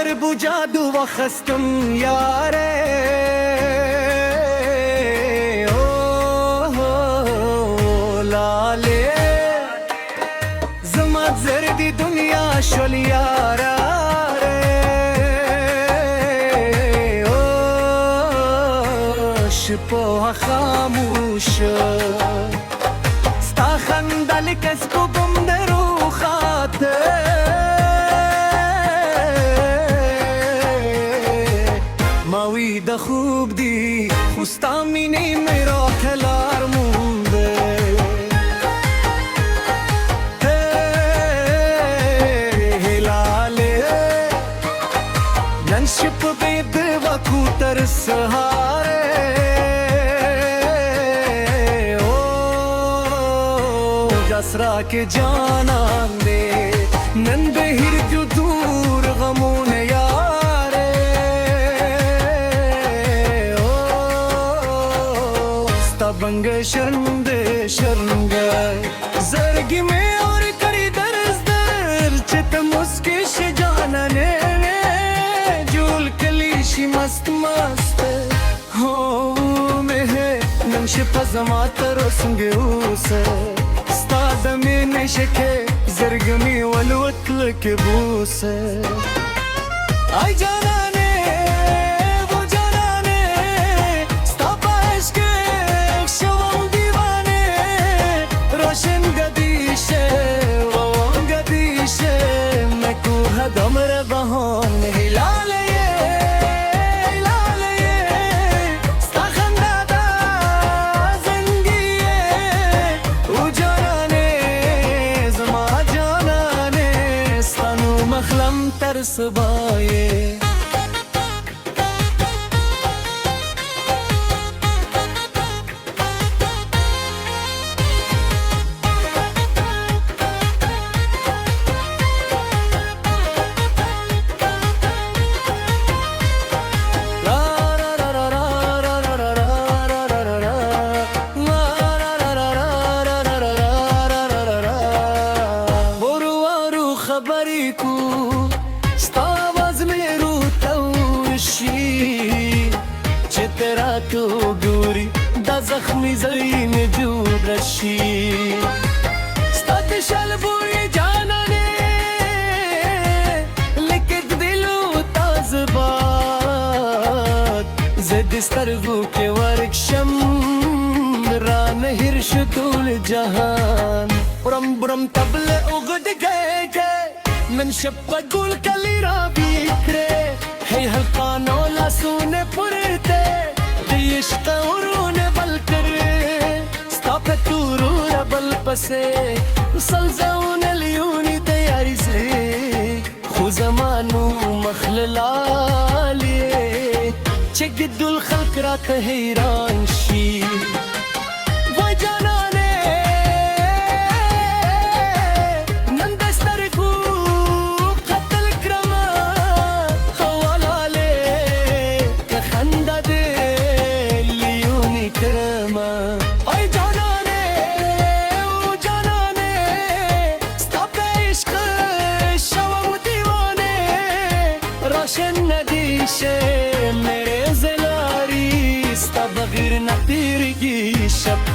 سر بو جادو وخستم یاره لاله زمات زردی دنیا شل یاره شپو خاموش ستا خندل کس کو گم درو خاطر ماوی د خوب دی خوستا مینی میرا کلار مونده هلاله نن شپ بید وکو تر سهاره जसरा के जाना दे नंदे हिर जो दूर गमों ने यारे स्तबंग शर्मदे शर्मगे जरगी में और करी दर्ज दर चित मुस्किश जाना ने झूल कलीशी मस्त मस्त हो में है नंश पजमा तरसंगे उसे دمي نشكي زرقمي والوتلك بوسه اي جاناني بو جاناني ستop عشقك شوام ديواني روشن قديشه ووان قديشه مكو هدم ربهون هلالي صبايه تو ګوري دا زخمي زین جوړ رشي ستاسو شلبوي جانانه لیکت دلو تازبات زد سترګو کې ورکشم را نهر شتول جهان برم برم تبل اوغد گئے من شپ ګل کلی را بیکره هي هلقانو لاسونه پرته عشق ورونه بل کرے ستاپ تورونه بل پسے سلزون لیونی تیاری سے خو زمانو مخللالی چگد الخلق رات حیران شی وای جانانے نندستر کو قتل کرما خوالالے که خنده دے ای جانانه او جانانه ستاپ عشق شوام دیوانه روشن ندیشه میره زلاری ستا بغیر نتیرگی شب